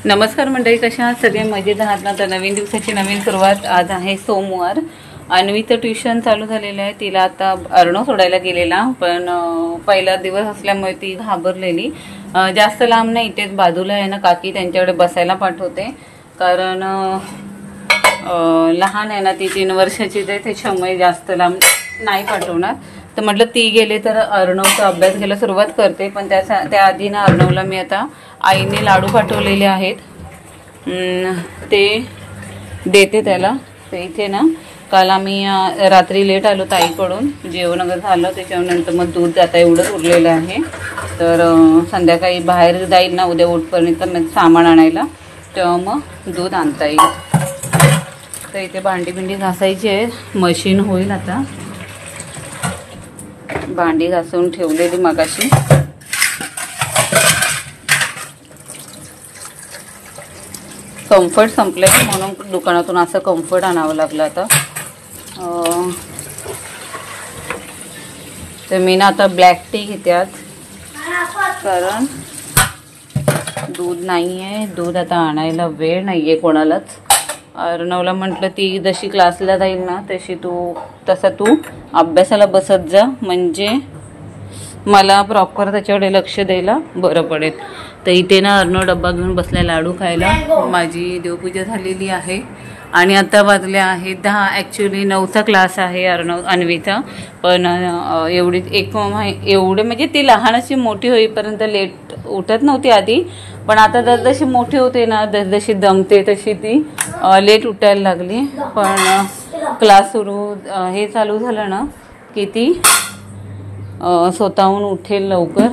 नमस्कार मंडळी, कशा आहात सगळे? मजेत आहात ना? तर नवीन दिवसाची नवीन सुरुवात. आज आहे सोमवार. अन्वीचं ट्युशन चालू झालेलं आहे. तिला आता अर्णव सोडायला गेलेला, पण पहिला दिवस असल्यामुळे ती घाबरलेली. जास्त लांब नाही, इथेच बाजूला आहे ना काकी, त्यांच्याकडे बसायला पाठवते. कारण लहान आहे ना ती, 3 वर्षाची, त्याच्यामुळे जास्त लांब नाही पाठवणार. तर म्हटलं ती गेले तर अर्णवचा अभ्यास घ्यायला सुरुवात करते. पण त्याआधी ना अर्णवला मी आता आईने लाडू पाठवलेले आहेत, ते देते त्याला. तर इथे ना काल आम्ही रात्री लेट आलो ताईकडून, जेवण वगैरे झालं, त्याच्यानंतर मग दूध आता एवढंच उरलेलं आहे. तर संध्याकाळी बाहेर जाईल ना उद्या उठपर्यंत सामान आणायला, तेव्हा मग दूध आणता येईल. तर इथे भांडी घासायची आहे, मशीन होईल आता. भांडी घासून ठेवलेली मगाशी. कम्फर्ट संपले म्हणून दुकानातून असं कम्फर्ट आणावं लागलं आता. तर मी ना आता ब्लॅक टी घेते आज, कारण दूध नाही आहे. दूध आता आणायला वेळ नाही आहे कोणालाच. अर्णवला म्हटलं ती जशी क्लासला जाईल ना तसा तू अभ्यासाला बसत जा, म्हणजे मला प्रॉपर त्याच्याकडे लक्ष द्यायला बरं पडेल. तर इथे ना अर्णव डब्बा घेऊन बसला लाडू खायला. माझी देवपूजा झालेली आहे आणि आता वाजले आहेत 10. ॲक्च्युली 9चा क्लास आहे अन्वीचा, पण एवढे म्हणजे ती लहानशी मोठी होईपर्यंत लेट उठत नव्हती आधी, पण आता जसजशी मोठी होते ना, जसजशी दमते तशी ती लेट उठायला लागली. पण क्लास चालू झालं ना की ती स्वतःहून उठेल लवकर.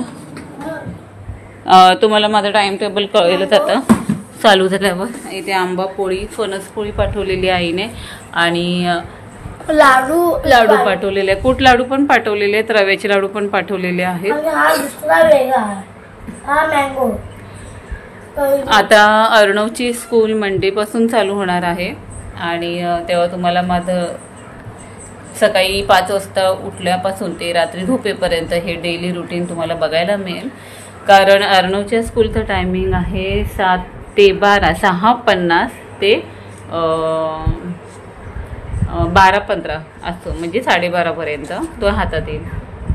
तुम्हाला माझं टाइम टेबल कळेलच आता चालू झाल्यावर. इथे आंबा पोळी, फणस पोळी पाठवलेली आईने, आणि लाडू पाठवलेले आहे. कूट लाडू पण पाठवलेले आहेत, रव्याचे लाडू पण पाठवलेले आहेत. आता अर्णवची स्कूल मंडेपासून चालू होणार आहे, आणि तेव्हा तुम्हाला माझं सकाळी 5 वाजता उठल्यापासून ते रात्री झोपेपर्यंत हे डेली रुटीन तुम्हाला बघायला मिळेल. कारण अर्णवच्या स्कूलचं टायमिंग आहे 7 ते 12, 6:50 ते 12:15 असं, म्हणजे 12:30पर्यंत तो हातात येईल.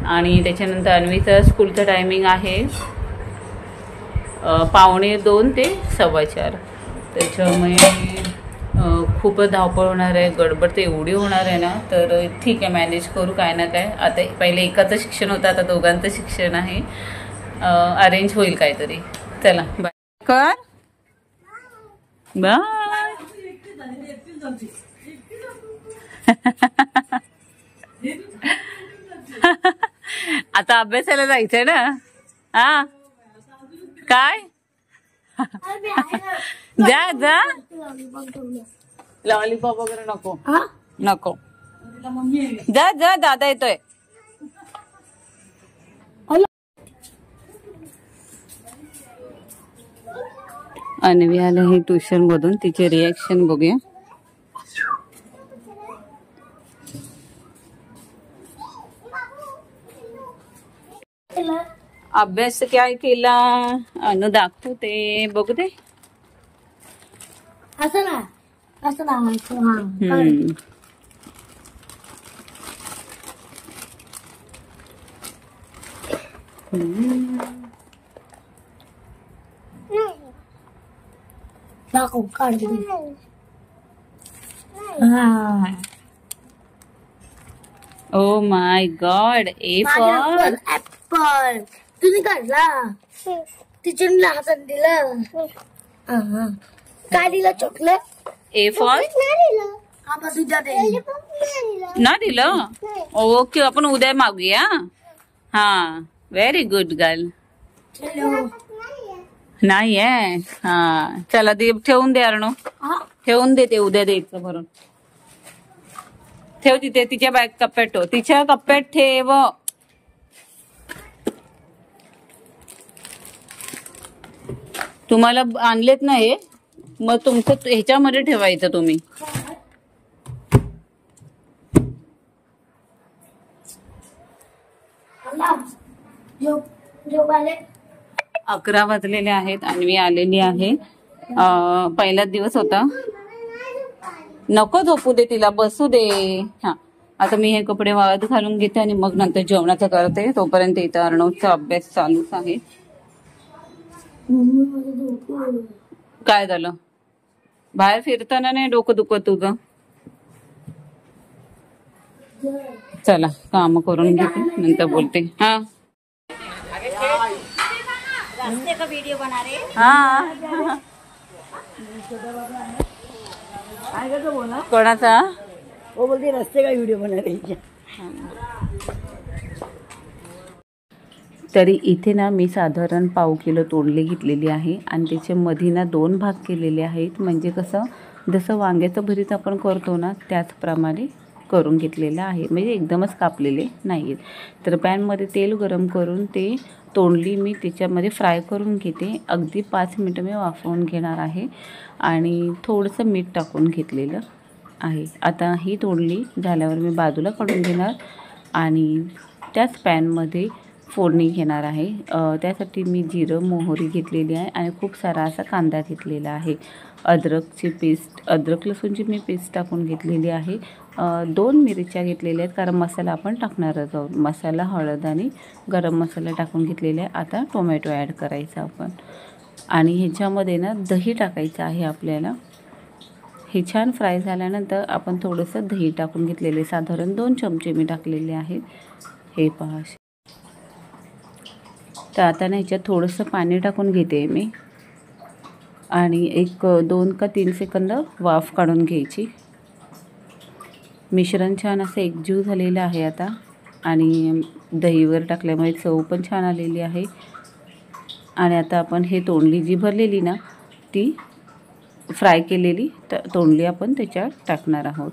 आणि त्याच्यानंतर अन्वीचं स्कूलचं टायमिंग आहे 1:45 ते 4:15. त्याच्यामुळे खूपच धावपळ होणार आहे, गडबड तर एवढी होणार आहे ना. तर ठीक आहे, मॅनेज करू काय ना काय. आता पहिले एकाचं शिक्षण होतं, आता दोघांचं शिक्षण आहे. अरेंज होईल काहीतरी. चला बाय कर, बाय. आता अभ्यासाला जायचंय ना? हा काय? जा जा, लॉलीपॉप वगैरे नको नको, जा जा, दादा येतोय. अन्वी आले हे ट्युशन मधून, तिचे रिॲक्शन बघूया. अभ्यास काय केला अनु दाखवते, बघू दे. असं ना दाखव, काढ. Oh my God, A for apple. तुम्ही काढला, टीचरला हातात दिलं. काय दिलं? चॉकलेट. ए फॉर ना दिलं. ओके, आपण उद्या मागूया. हा, व्हेरी गुड गर्ल. नाही आहे. हा चला, दे, ठेवून दे अर्णव, ठेवून दे, ते उद्या द्यायचं भरून. ठेव तिथे, तिच्या बॅग कप्प्यात ठेव, तिच्या कप्प्यात ठेव. तुम्हाला आणलेत ना हे, मग तुमचं ह्याच्यामध्ये ठेवायचं तुम्ही. 11 वाजलेले आहेत. अन्वी आलेली आहे. पहिलाच दिवस होता. नको झोपू दे तिला, बसू दे. हा, आता मी हे कपडे वाळत घालून घेते आणि मग नंतर जेवणाचं करते. तोपर्यंत इथं अर्णवचा अभ्यास चालूच आहे. काय झालं? बाहेर फिरताना नाही डोकं दुखत तुझं? चला काम करून घेते, नंतर बोलते. हा रास्ते का वीडियो बना रहे. हा कोणाचा? वो बोलते रास्ते का वीडियो बना रही. तरी इथे ना मी साधारण पाव किलो तोंडली घेतलेली आहे आणि त्याच्या मध्ये ना 2 भाग केलेले आहेत. म्हणजे कसं, जसं वांग्याचं भरीत आपण करतो ना त्याचप्रमाणे करून घेतलेलं आहे. म्हणजे एकदमच कापलेले नाही आहेत. तर पॅनमध्ये तेल गरम करून ते तोंडली मी त्याच्यामध्ये फ्राय करून घेते. अगदी 5 मिनटं मी वाफवून घेणार आहे आणि थोडंसं मीठ टाकून घेतलेलं आहे. आता ही तोंडली झाल्यावर मी बाजूला काढून घेणार आणि त्याच पॅनमध्ये फोडणी घेणार आहे. त्यासाठी मी जिरं मोहरी घेतलेली आहे आणि खूप सारा असा कांदा घेतलेला आहे. अद्रकची पेस्ट, अद्रक लसूणची मी पेस्ट टाकून घेतलेली आहे. 2 मिरच्या घेतलेल्या आहेत कारण मसाला आपण टाकणारच आहोत. मसाला, हळद आणि गरम मसाला टाकून घेतलेला आहे. आता टोमॅटो ॲड करायचा आपण आणि ह्याच्यामध्ये ना दही टाकायचं आहे आपल्याला. हे छान फ्राय झाल्यानंतर आपण थोडंसं दही टाकून घेतलेले, साधारण 2 चमचे मी टाकलेले आहेत. हे पहा. तर आता ना ह्याच्यात थोडंसं पाणी टाकून घेते मी आणि एक 2 का 3 सेकंद वाफ काढून घ्यायची. मिश्रण छान असं एकजीव झालेलं आहे आता आणि दहीवर टाकल्यामुळे चव पण छान आलेली आहे. आणि आता आपण हे तोंडली जी भरलेली ना ती फ्राय केलेली तोंडली आपण त्याच्यात टाकणार आहोत.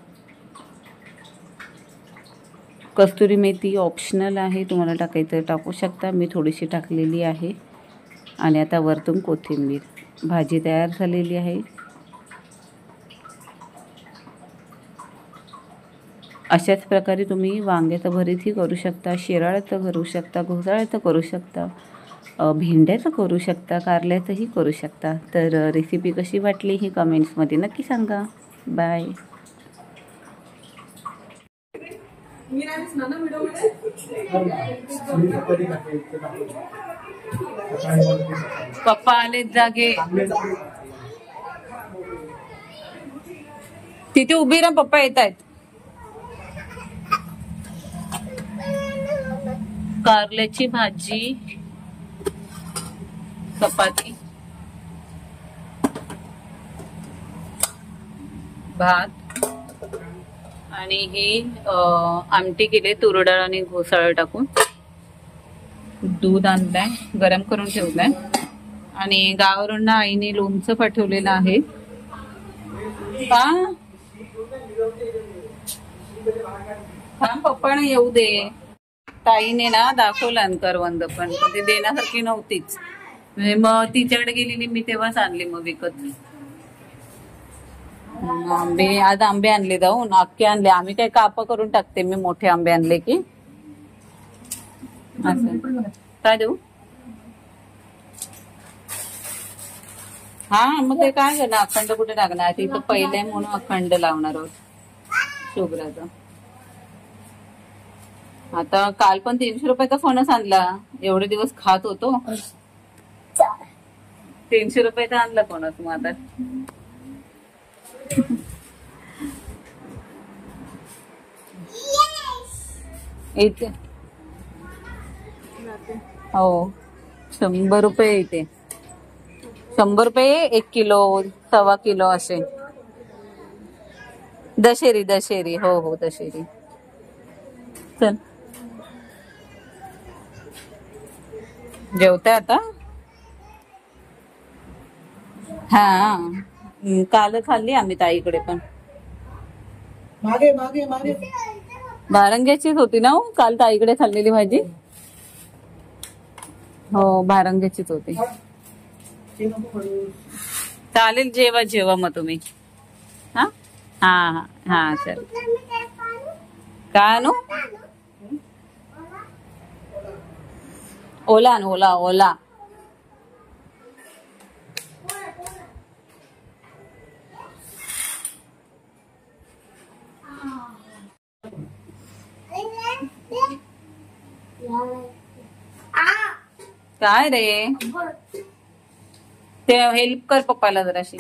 कस्तुरी मेथी ऑप्शनल आहे, तुम्हाला टाकायचं टाकू शकता. मी थोडीशी टाकलेली आहे आणि आता वरतून कोथिंबीर. भाजी तयार झालेली आहे. अशाच प्रकारे तुम्ही वांग्याचं भरीतही करू शकता, शिराळ्याचं करू शकता, घोसाळ्याचं करू शकता, भेंड्याचं करू शकता, कारल्याचंही करू शकता. तर रेसिपी कशी वाटली ही कमेंट्समध्ये नक्की सांगा. बाय. पप्पा आले जागे. तिथे उभी राहा, पप्पा येत आहेत. कारल्याची भाजी, चपाती, भात आणि ही आमटी केली तूर डाळ आणि घोसाळं टाकून. दूध आणलंय, गरम करून ठेवलंय आणि गावावरून ना आईने लोणचं पाठवलेलं आहे. पप्पाने येऊ दे. ताईने ना दाखवलं करवंद पण ती देण्यासारखी नव्हतीच. मग तिच्याकडे गेलेली मी तेव्हाच आणली मग विकत. आंबे आज आंबे आणले जाऊन अख्खे आणले. आम्ही काय काप करून टाकते मी मोठे आंबे आणले की. असं काय देऊ? हा मग ते काय झालं, अखंड कुठे टाकणार? तिथं पहिले म्हणून अखंड लावणार आहोत शुभ्राचा. आता काल पण 300 रुपयाचा फणस आणला. एवढे दिवस खात होतो. 300 रुपयाचा आणला फणस. मग आता इथे हो 100 रुपये. इथे 100 रुपये 1 किलो, 1.25 किलो असे. दशेरी हो हो दशेरी. चल जेवताय आता? हा काल खाल्ली आम्ही ताईकडे पण. मागे मागे मागे भारंग्याचीच होती ना काल ताईकडे खाल्लेली भाजी. हो भारंग्याचीच होती. चालेल, जेवा जेवा मग तुम्ही. हा हा हा हा चल. काय आणू? ओला आण, ओला ओला. काय रे ते हेल्प कर पप्पाला जराशी.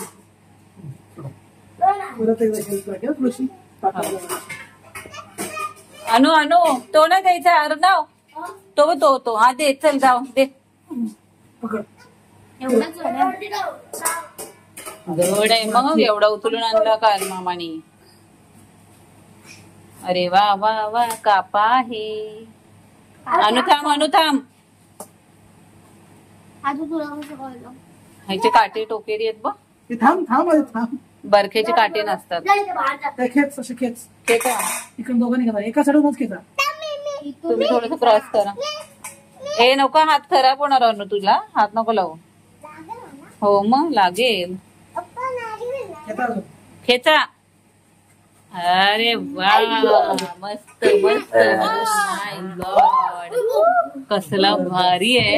परत एकदा हेल्प लागेल थोडीशी. अनु अनु तो नाही द्यायचा अर्णव. तो हा दे चल जाऊ दे. पकड. जवळ आहे मग एवढा उचलून आणला काय मामानी. अरे वा वा वा कापा आहे. अनु थांब. ह्याचे काटे टोकेरी आहेत बघ. थांब. बरखेचे काटे नसतात. खेच असे खेच. खेचा इकडून दोघांनी करा. एका साईडूनच खेचा. तुम्ही थोडस क्रॉस करा. हे नको हात खराब होणार अनु तुझा. हात नको लावू. हो मग लागेल. खेचा. अरे वा मस्त मस्त. माय गॉड कसला भारी आहे.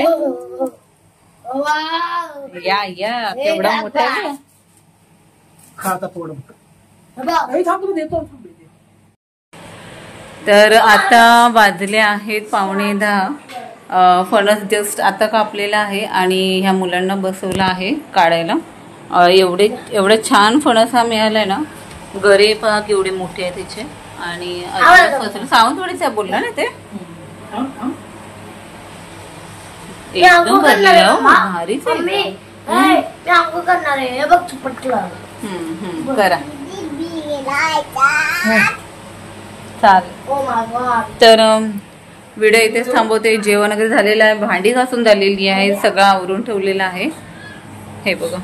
या केवढा मोठा आहे. खाता पोड. थांब देतो. तर आता वाजले आहेत 9:15. फणस जस्ट आता कापलेला आहे आणि ह्या मुलांना बसवलं आहे काढायला. एवढे छान फणस हा मिळालाय ना. गरे पहा केवढे मोठे आहे त्याचे. आणि सावंतवाडीच बोलला ना ते. एकदम भरलेलं आहे. भारीच आहे. करा चालेल. तर व्हिडिओ इथेच थांबवते. जेवण वगैरे झालेलं आहे. भांडी घासून झालेली आहे. सगळं आवरून ठेवलेलं आहे हे बघा.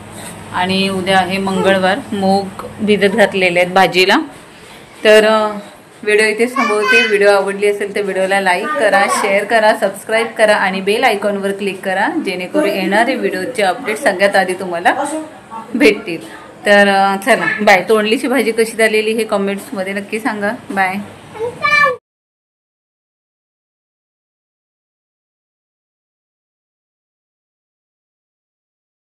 आणि उद्या आहे मंगळवार. मूग भिजत घातलेले आहेत भाजीला. तर व्हिडिओ इथेच थांबवते. व्हिडिओ आवडली असेल तर व्हिडिओला लाईक करा, शेअर करा, सबस्क्राईब करा आणि बेल आयकॉनवर क्लिक करा जेणेकरून येणारे व्हिडिओचे अपडेट सगळ्यात आधी तुम्हाला भेटतील. तर चला बाय. तोंडलीची भाजी कशी झालेली हे कमेंट्समध्ये नक्की सांगा. बाय.